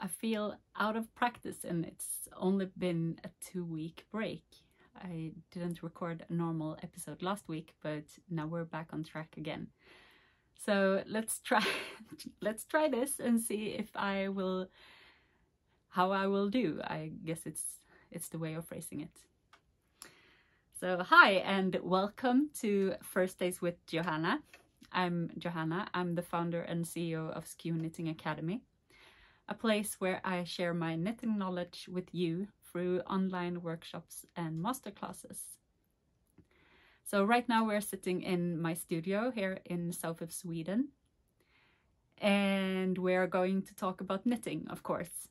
I feel out of practice, and it's only been a 2-week break. I didn't record a normal episode last week, but now we're back on track again. So let's try this and see if how I will do. I guess it's the way of phrasing it. So hi and welcome to First Days with Johanna. I'm Johanna. I'm the founder and CEO of Skew Knitting Academy, a place where I share my knitting knowledge with you through online workshops and masterclasses. So right now we're sitting in my studio here in south of Sweden, and we're going to talk about knitting, of course.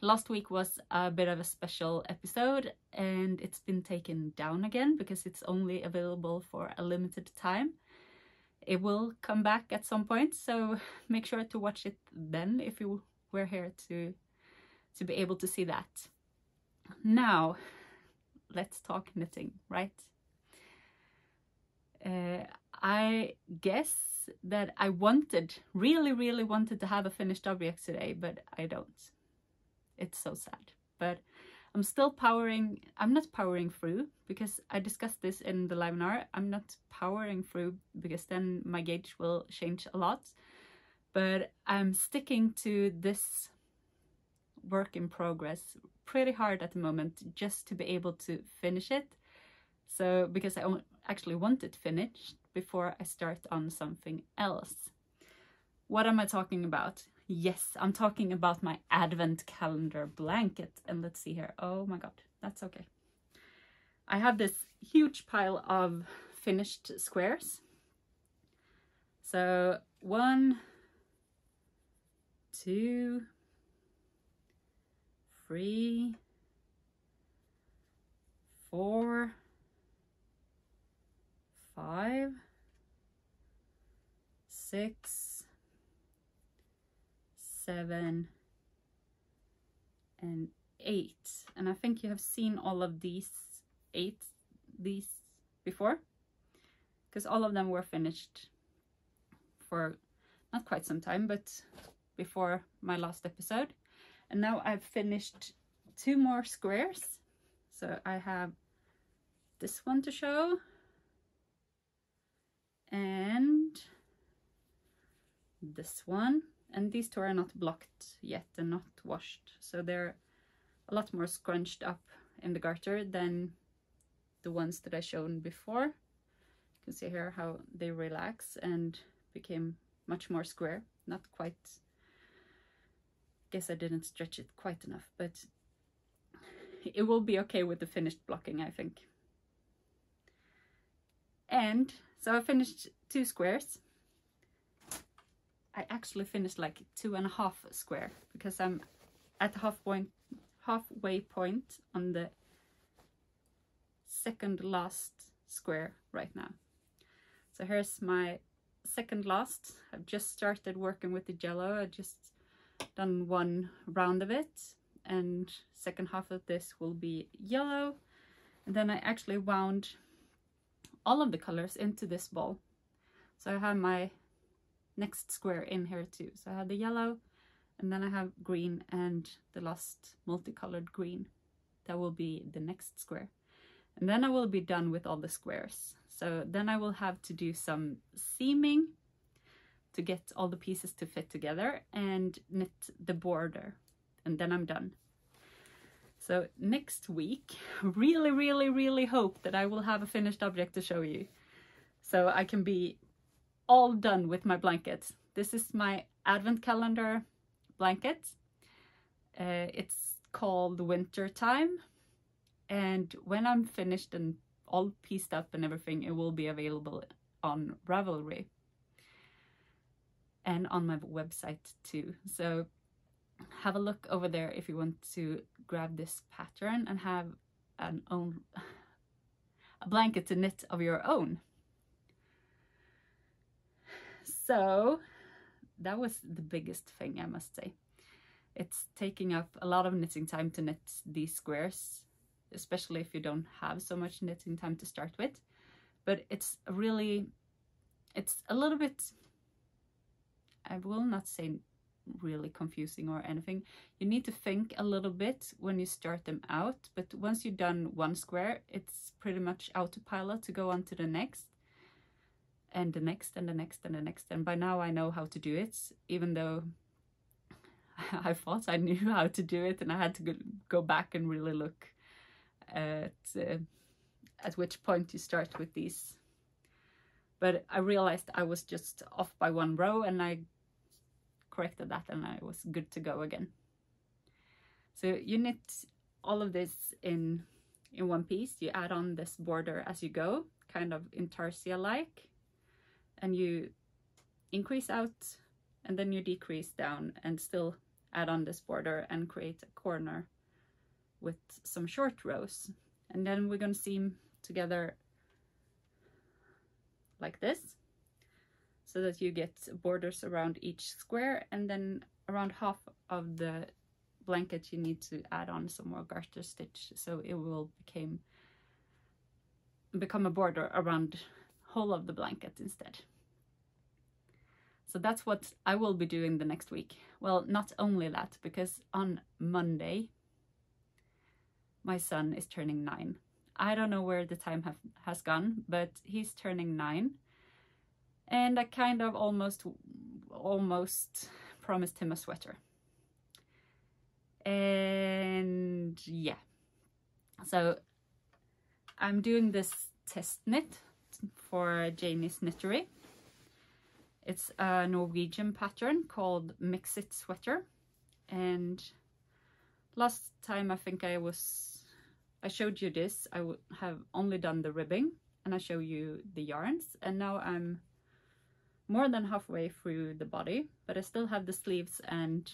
Last week was a bit of a special episode, and it's been taken down again because it's only available for a limited time. It will come back at some point, so make sure to watch it then if you were here to be able to see that. Now, let's talk knitting, right? I guess that I really wanted to have a finished object today, but I don't. It's so sad. But I'm still I'm not powering through, because I discussed this in the webinar. I'm not powering through because then my gauge will change a lot. But I'm sticking to this work in progress pretty hard at the moment, just to be able to finish it. So because I actually want it finished before I start on something else. What am I talking about? Yes, I'm talking about my advent calendar blanket. And let's see here. Oh my god, that's okay. I have this huge pile of finished squares. So 1, 2, 3, 4, 5, 6, 7, and 8. And I think you have seen all of these before, because all of them were finished for not quite some time, but before my last episode. And now I've finished 2 more squares. So I have this one to show, and this one. And these 2 are not blocked yet and not washed, so they're a lot more scrunched up in the garter than the ones that I shown before. You can see here how they relax and became much more square. Not quite, guess I didn't stretch it quite enough, but it will be okay with the finished blocking, I think. And so I finished 2 squares. I actually finished like 2.5 square, because I'm at the halfway point on the second last square right now. So here's my second last. I've just started working with the jello. I just done 1 round of it, and second half of this will be yellow. And then I actually wound all of the colors into this ball. So I have my next square in here too. So I have the yellow, and then I have green, and the last multicolored green. That will be the next square. And then I will be done with all the squares. So then I will have to do some seaming to get all the pieces to fit together and knit the border, and then I'm done. So next week, really hope that I will have a finished object to show you, so I can be all done with my blanket. This is my advent calendar blanket. It's called Winter Time, and when I'm finished and all pieced up and everything, it will be available on Ravelry and on my website too. So have a look over there if you want to grab this pattern and have a blanket to knit of your own. So that was the biggest thing, I must say. It's taking up a lot of knitting time to knit these squares, especially if you don't have so much knitting time to start with. But it's a little bit, I will not say really confusing or anything. You need to think a little bit when you start them out, but once you've done one square, it's pretty much autopilot to go on to the next, and the next, and the next, and the next. And by now I know how to do it, even though I thought I knew how to do it, and I had to go back and really look at which point you start with these. But I realized I was just off by one row, and I corrected that, and I was good to go again. So you knit all of this in one piece. You add on this border as you go, kind of intarsia like, and you increase out and then you decrease down and still add on this border and create a corner with some short rows. And then we're going to seam together like this, so that you get borders around each square, and then around half of the blanket you need to add on some more garter stitch, so it will become a border around whole of the blanket instead. So that's what I will be doing the next week. Well, not only that, because on Monday my son is turning 9. I don't know where the time has gone, but he's turning 9. And I kind of almost promised him a sweater. And yeah, so I'm doing this test knit for Janeysknittary. It's a Norwegian pattern called Mix It Sweater. And last time I think I showed you this, I have only done the ribbing, and I show you the yarns, and now I'm more than halfway through the body, but I still have the sleeves and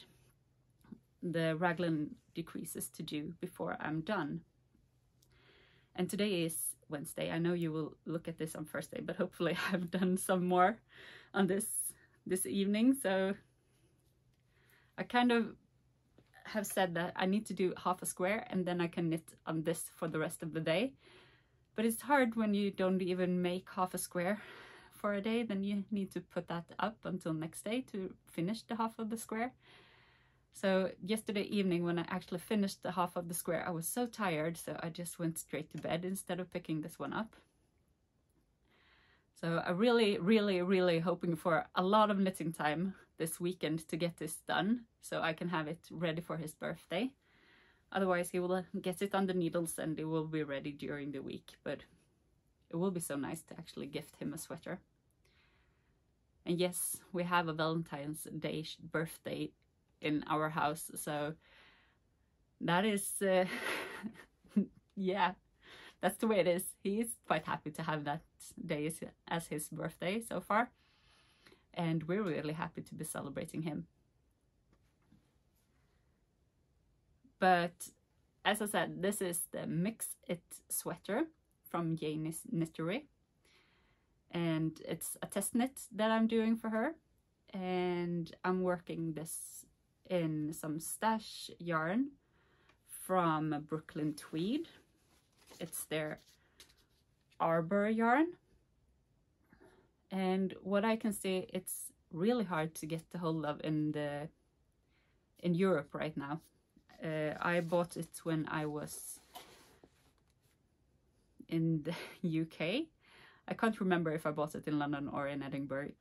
the raglan decreases to do before I'm done. And today is Wednesday. I know you will look at this on Thursday, but hopefully I've done some more on this evening. So I kind of have said that I need to do half a square and then I can knit on this for the rest of the day. But it's hard when you don't even make half a square for a day, then you need to put that up until next day to finish the half of the square. So yesterday evening when I actually finished the half of the square, I was so tired, so I just went straight to bed instead of picking this one up. So I'm really hoping for a lot of knitting time this weekend to get this done, so I can have it ready for his birthday. Otherwise he will get it on the needles and it will be ready during the week, but it will be so nice to actually gift him a sweater. And yes, we have a Valentine's Day birthday in our house, so that is yeah, that's the way it is. He is quite happy to have that day as his birthday so far, and we're really happy to be celebrating him. But as I said, this is the Mix It sweater from Janeysknittary, and it's a test knit that I'm doing for her, and I'm working this in some stash yarn from Brooklyn Tweed. It's their Arbor yarn, and what I can see, it's really hard to get the hold of in Europe right now. I bought it when I was in the UK. I can't remember if I bought it in London or in Edinburgh.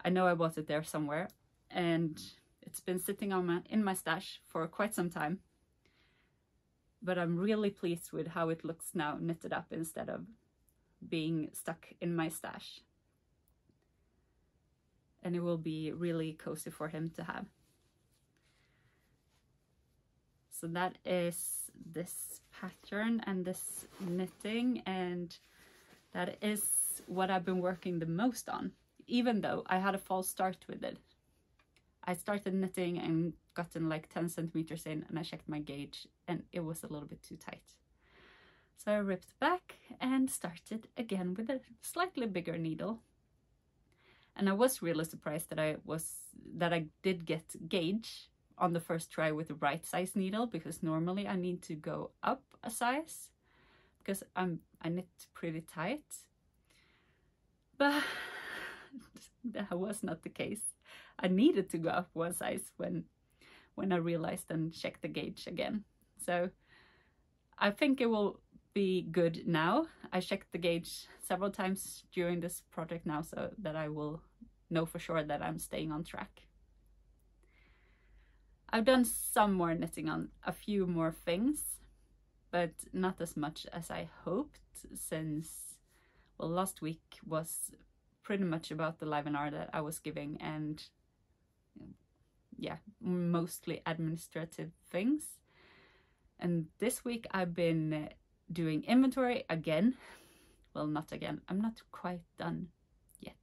I know I bought it there somewhere, and it's been sitting in my stash for quite some time. But I'm really pleased with how it looks now, knitted up instead of being stuck in my stash. And it will be really cozy for him to have. So that is this pattern and this knitting, and that is what I've been working the most on, even though I had a false start with it. I started knitting and gotten like 10 centimeters in, and I checked my gauge and it was a little bit too tight. So I ripped back and started again with a slightly bigger needle. And I was really surprised that I did get gauge on the first try with the right size needle, because normally I need to go up a size because I knit pretty tight. But that was not the case. I needed to go up one size when when I realized and checked the gauge again. So I think it will be good now. I checked the gauge several times during this project now, so that I will know for sure that I'm staying on track. I've done some more knitting on a few more things, but not as much as I hoped, since, well, last week was pretty much about the webinar that I was giving, and yeah, mostly administrative things. And this week I've been doing inventory again. Well, not again, I'm not quite done yet.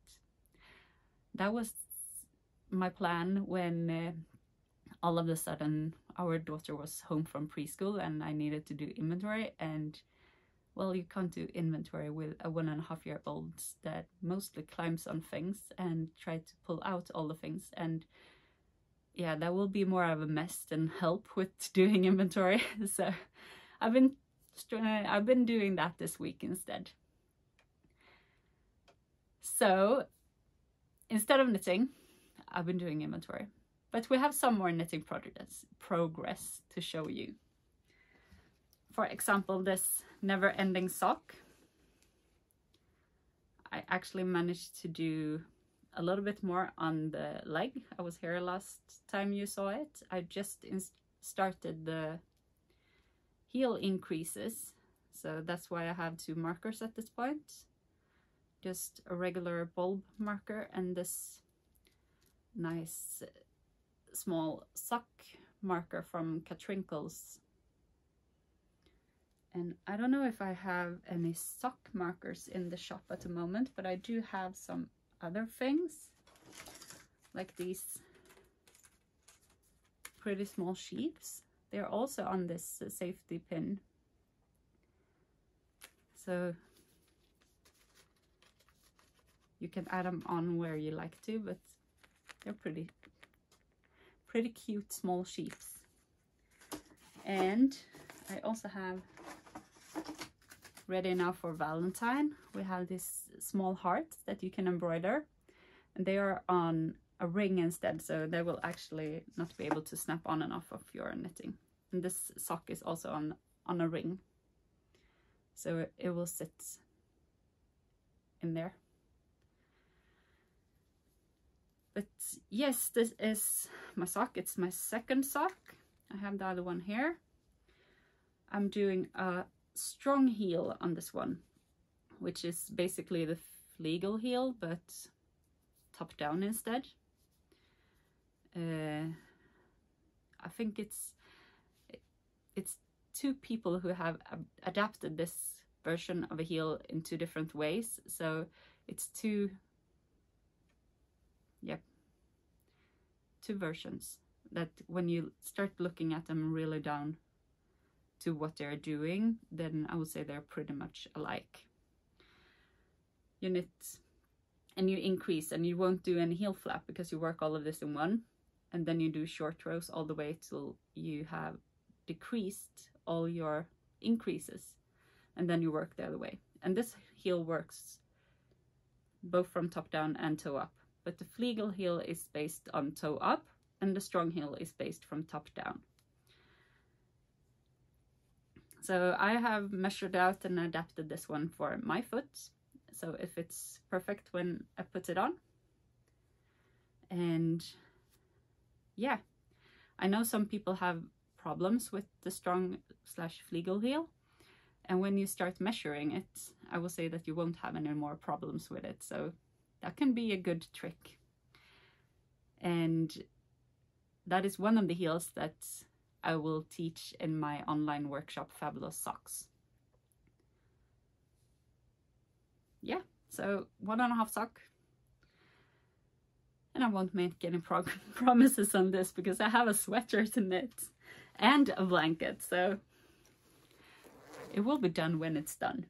That was my plan when all of a sudden our daughter was home from preschool and I needed to do inventory. And well, you can't do inventory with a 1.5-year-old that mostly climbs on things and try to pull out all the things. And yeah, that will be more of a mess than help with doing inventory. So I've been doing that this week instead. So instead of knitting, I've been doing inventory. But we have some more knitting progress to show you. For example, this never-ending sock. I actually managed to do a little bit more on the leg. I was here last time you saw it. I just started the heel increases, so that's why I have 2 markers at this point. Just a regular bulb marker and this nice small sock marker from Katrinkles. And I don't know if I have any sock markers in the shop at the moment, but I do have some other things, like these pretty small sheeps. They're also on this safety pin. So you can add them on where you like to, but they're pretty cute small sheeps. And I also have, ready now for Valentine, we have these small hearts that you can embroider, and they are on a ring instead, so they will actually not be able to snap on and off of your knitting. And this sock is also on a ring, so it will sit in there. But yes, this is my sock. It's my second sock. I have the other one here. I'm doing a strong heel on this one, which is basically the Flegel heel, but top down instead. I think it's 2 people who have adapted this version of a heel in 2 different ways. So it's 2 versions that when you start looking at them really down to what they're doing, then I would say they're pretty much alike. You knit and you increase, and you won't do any heel flap because you work all of this in one, and then you do short rows all the way till you have decreased all your increases, and then you work the other way. And this heel works both from top down and toe up, but the Flegel heel is based on toe up and the strong heel is based from top down. So I have measured out and adapted this one for my foot, so if it's perfect when I put it on. And yeah, I know some people have problems with the strong / Flegel heel, and when you start measuring it, I will say that you won't have any more problems with it, so that can be a good trick. And that is one of the heels that I will teach in my online workshop, Fabulous Socks. Yeah, so 1.5 sock. And I won't make any promises on this because I have a sweater to knit and a blanket, so it will be done when it's done.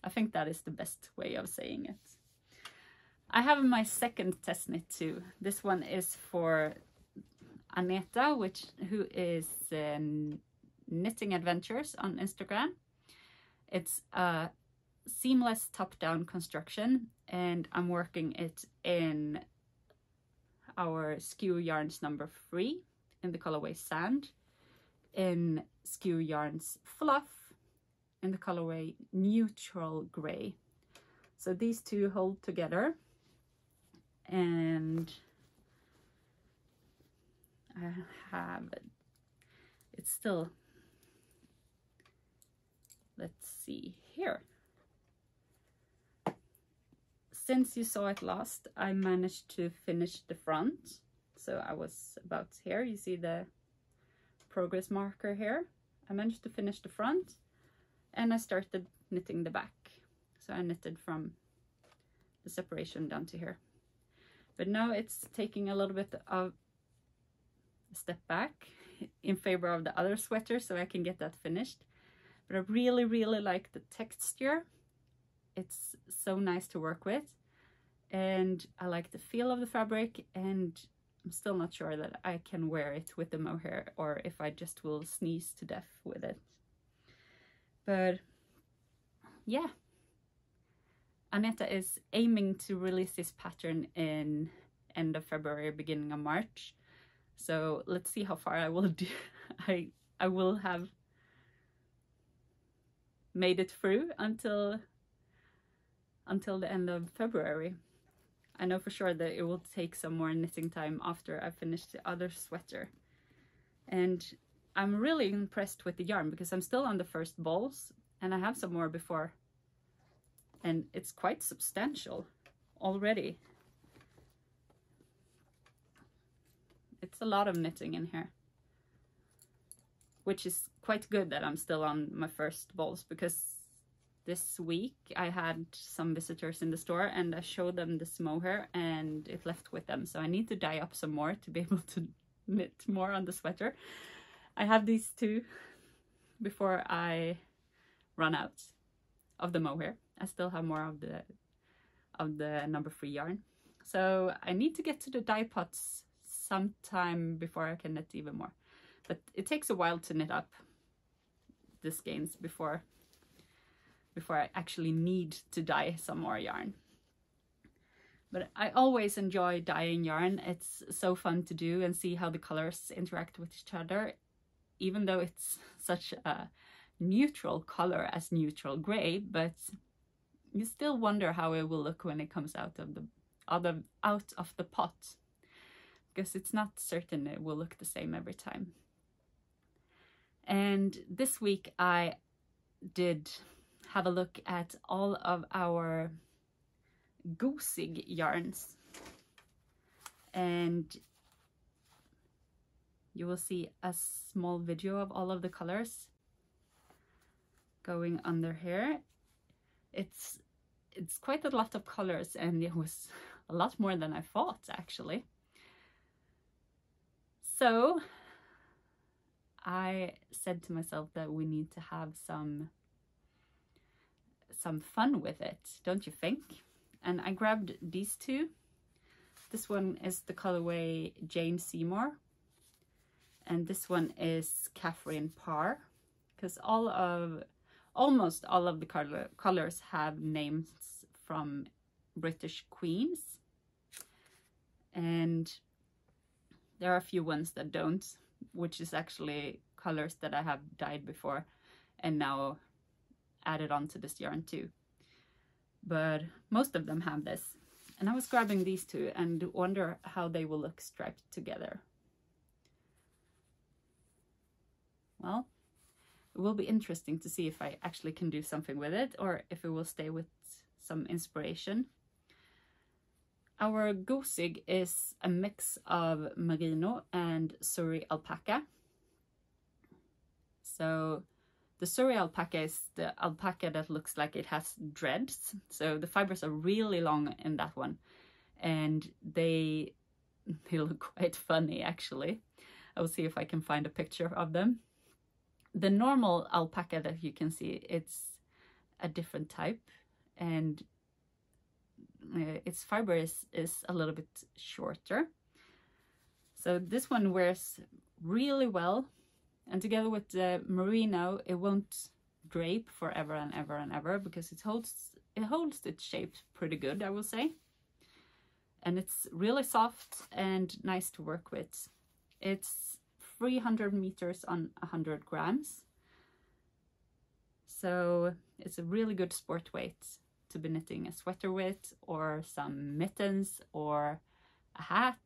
I think that is the best way of saying it. I have my second test knit too. This one is for Aneta, who is Knitting Adventures on Instagram. It's a seamless top-down construction, and I'm working it in our Skew Yarns number 3 in the colorway Sand, in Skew Yarns Fluff in the colorway Neutral Grey. So these two hold together, and I have, it's still, let's see here. Since you saw it last, I managed to finish the front. So I was about here, you see the progress marker here. I managed to finish the front, and I started knitting the back. So I knitted from the separation down to here. But now it's taking a little bit of a step back in favor of the other sweater, so I can get that finished. But I really, really like the texture. It's so nice to work with, and I like the feel of the fabric, and I'm still not sure that I can wear it with the mohair or if I just will sneeze to death with it. But yeah, Aneta is aiming to release this pattern in end of February, beginning of March. So let's see how far I will do. I will have made it through until the end of February. I know for sure that it will take some more knitting time after I finish the other sweater. And I'm really impressed with the yarn because I'm still on the first balls and I have some more before. And it's quite substantial already. It's a lot of knitting in here, which is quite good that I'm still on my first balls, because this week I had some visitors in the store and I showed them this mohair and it left with them. So I need to dye up some more to be able to knit more on the sweater. I have these two before I run out of the mohair. I still have more of the number 3 yarn. So I need to get to the dye pots sometime before I can knit even more. But it takes a while to knit up the skeins before I actually need to dye some more yarn. But I always enjoy dyeing yarn. It's so fun to do and see how the colors interact with each other, even though it's such a neutral color as neutral grey, but you still wonder how it will look when it comes out of the pot, because it's not certain it will look the same every time. And this week I did have a look at all of our Goosig yarns, and you will see a small video of all of the colors going under here. It's quite a lot of colors, and it was a lot more than I thought, actually. So I said to myself that we need to have some fun with it, don't you think? And I grabbed these two. This one is the colorway Jane Seymour, and this one is Catherine Parr, because almost all of the colors have names from British queens, and there are a few ones that don't, which is actually colors that I have dyed before and now added onto this yarn too. But most of them have this, and I was grabbing these two and wonder how they will look striped together. Well, it will be interesting to see if I actually can do something with it, or if it will stay with some inspiration. Our Goosig is a mix of merino and Surrey alpaca. So the Surrey alpaca is the alpaca that looks like it has dreads. So the fibers are really long in that one, and they look quite funny, actually. I will see if I can find a picture of them. The normal alpaca that you can see, it's a different type, and its fiber is a little bit shorter. So this one wears really well, and together with the merino, it won't drape forever and ever and ever, because it holds its shape pretty good, I will say. And it's really soft and nice to work with. It's 300 meters on 100 grams. So it's a really good sport weight to be knitting a sweater with, or some mittens, or a hat,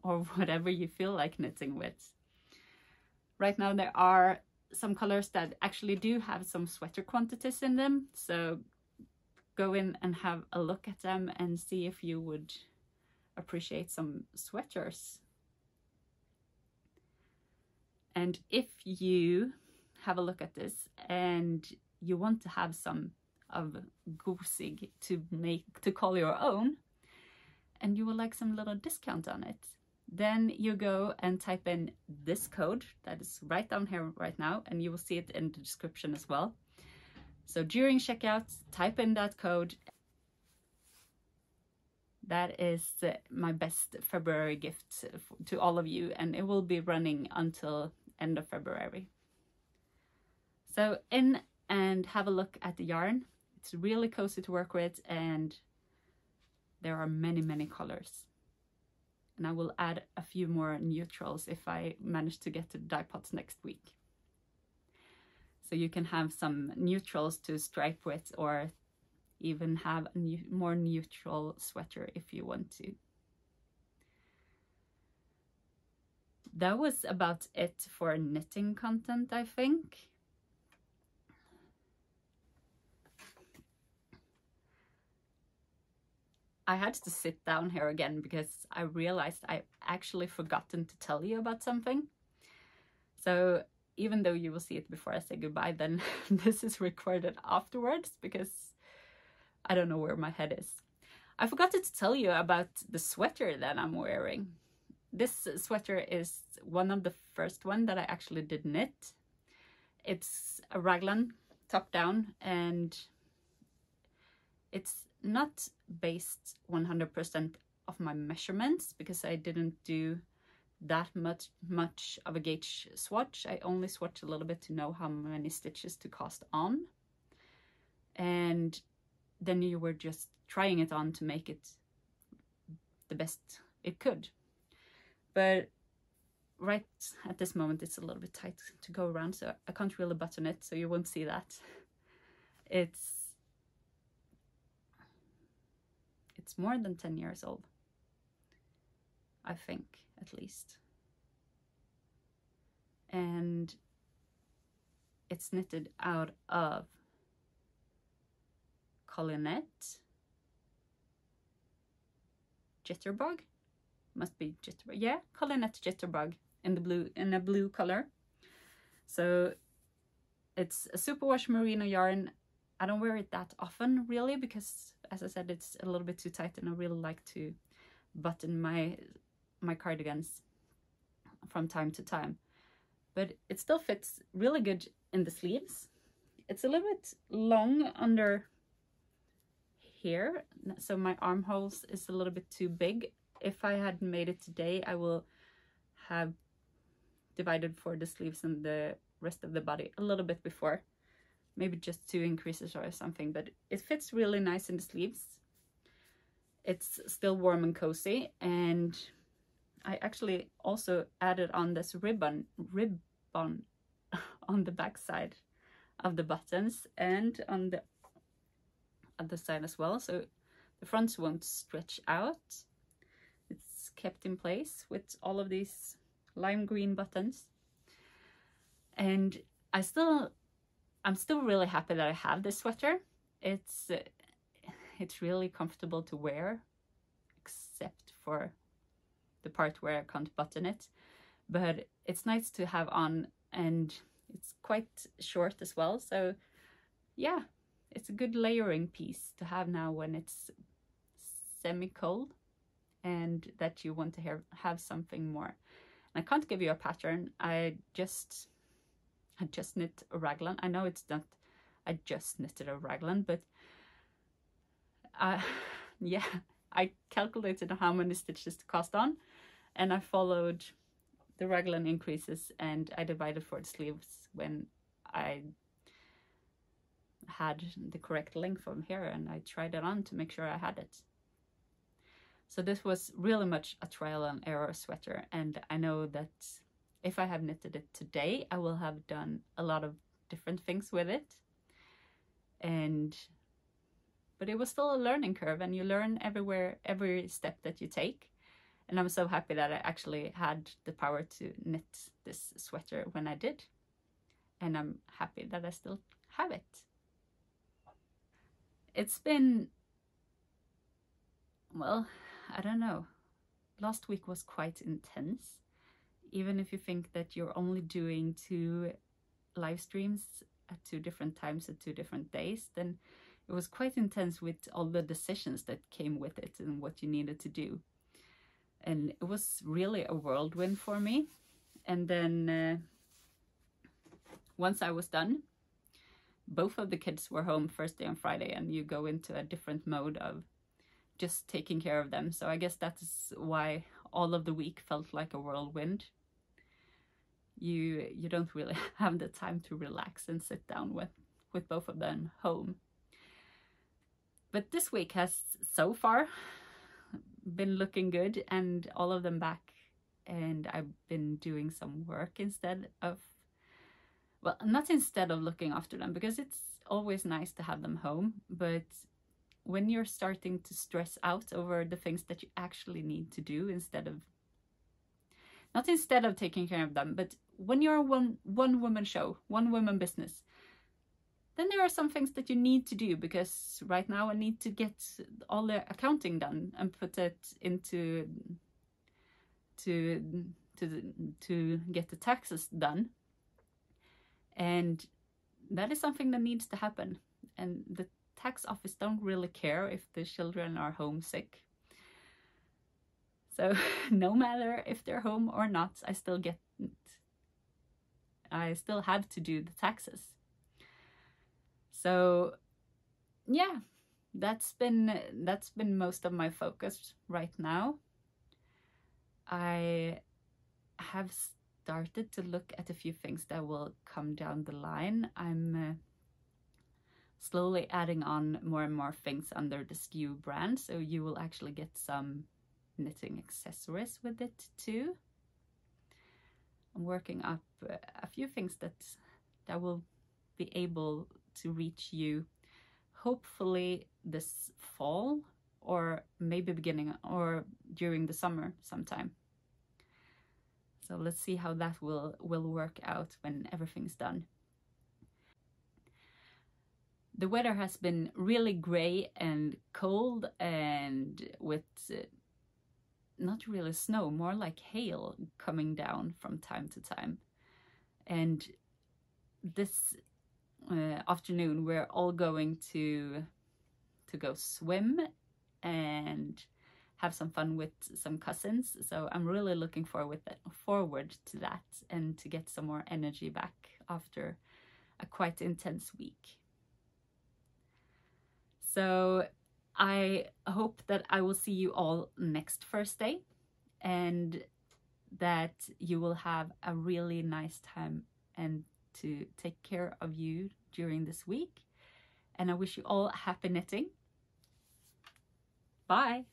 or whatever you feel like knitting with. Right now there are some colors that actually do have some sweater quantities in them, so go in and have a look at them and see if you would appreciate some sweaters. And if you have a look at this and you want to have some of Gosig to call your own, and you would like some little discount on it, then you go and type in this code that is right down here right now, and you will see it in the description as well. So during checkout, type in that code. That is my best February gift to all of you, and it will be running until end of February. So in and have a look at the yarn. It's really cozy to work with, and there are many, many colors. And I will add a few more neutrals if I manage to get to the dye pots next week. So you can have some neutrals to stripe with, or even have a more neutral sweater if you want to. That was about it for knitting content, I think. I had to sit down here again because I realized I actually forgotten to tell you about something. So even though you will see it before I say goodbye, then this is recorded afterwards because I don't know where my head is. I forgot to tell you about the sweater that I'm wearing. This sweater is one of the first one that I actually did knit. It's a raglan top down, and it's not based 100% of my measurements because I didn't do that much of a gauge swatch. I only swatched a little bit to know how many stitches to cast on, and then you were just trying it on to make it the best it could. But right at this moment it's a little bit tight to go around, so I can't really button it, so you won't see that. It's more than 10 years old, I think, at least. And it's knitted out of Collinette Jitterbug. Must be Jitterbug. Yeah, Collinette Jitterbug in a blue color. So it's a superwash merino yarn. I don't wear it that often really because, as I said, it's a little bit too tight, and I really like to button my cardigans from time to time. But it still fits really good in the sleeves. It's a little bit long under here, so my armholes is a little bit too big. If I had made it today, I will have divided for the sleeves and the rest of the body a little bit before. Maybe just 2 increases or something, but it fits really nice in the sleeves. It's still warm and cozy, and I actually also added on this ribbon on the back side of the buttons and on the other side as well, so the fronts won't stretch out. It's kept in place with all of these lime green buttons, and I'm still really happy that I have this sweater. It's really comfortable to wear, except for the part where I can't button it, but it's nice to have on, and it's quite short as well, so yeah, it's a good layering piece to have now when it's semi-cold and that you want to have something more. And I can't give you a pattern. I just knit a raglan. I know it's not I just knitted a raglan, but yeah, I calculated how many stitches to cast on, and I followed the raglan increases, and I divided for the sleeves when I had the correct length from here, and I tried it on to make sure I had it. So this was really much a trial and error sweater, and I know that If I have knitted it today, I will have done a lot of different things with it. But it was still a learning curve, and you learn every step that you take. And I'm so happy that I actually had the power to knit this sweater when I did. And I'm happy that I still have it. It's been, well, I don't know. Last week was quite intense. Even if you think that you're only doing 2 live streams at 2 different times at 2 different days, then it was quite intense with all the decisions that came with it and what you needed to do. And it was really a whirlwind for me. And then once I was done, both of the kids were home Thursday and Friday, and you go into a different mode of just taking care of them. So I guess that's why all of the week felt like a whirlwind. You don't really have the time to relax and sit down with both of them home. But this week has so far been looking good, and all of them back, and I've been doing some work instead of, well, not instead of looking after them, because it's always nice to have them home, but when you're starting to stress out over the things that you actually need to do not instead of taking care of them, but when you're a one woman show, one woman business, then there are some things that you need to do, because right now I need to get all the accounting done and put it into to get the taxes done. And that is something that needs to happen. And the tax office don't really care if the children are homesick. So no matter if they're home or not, I still have to do the taxes. So yeah, that's been most of my focus right now. I have started to look at a few things that will come down the line. I'm slowly adding on more and more things under the SKU brand, so you will actually get some knitting accessories with it too. I'm working up a few things that will be able to reach you hopefully this fall, or maybe beginning or during the summer sometime. So let's see how that will work out when everything's done. The weather has been really gray and cold, and with not really snow, more like hail coming down from time to time. And this afternoon we're all going to go swim and have some fun with some cousins. So I'm really looking forward to that, and to get some more energy back after a quite intense week. So I hope that I will see you all next Thursday, and that you will have a really nice time and to take care of you during this week. And I wish you all happy knitting. Bye!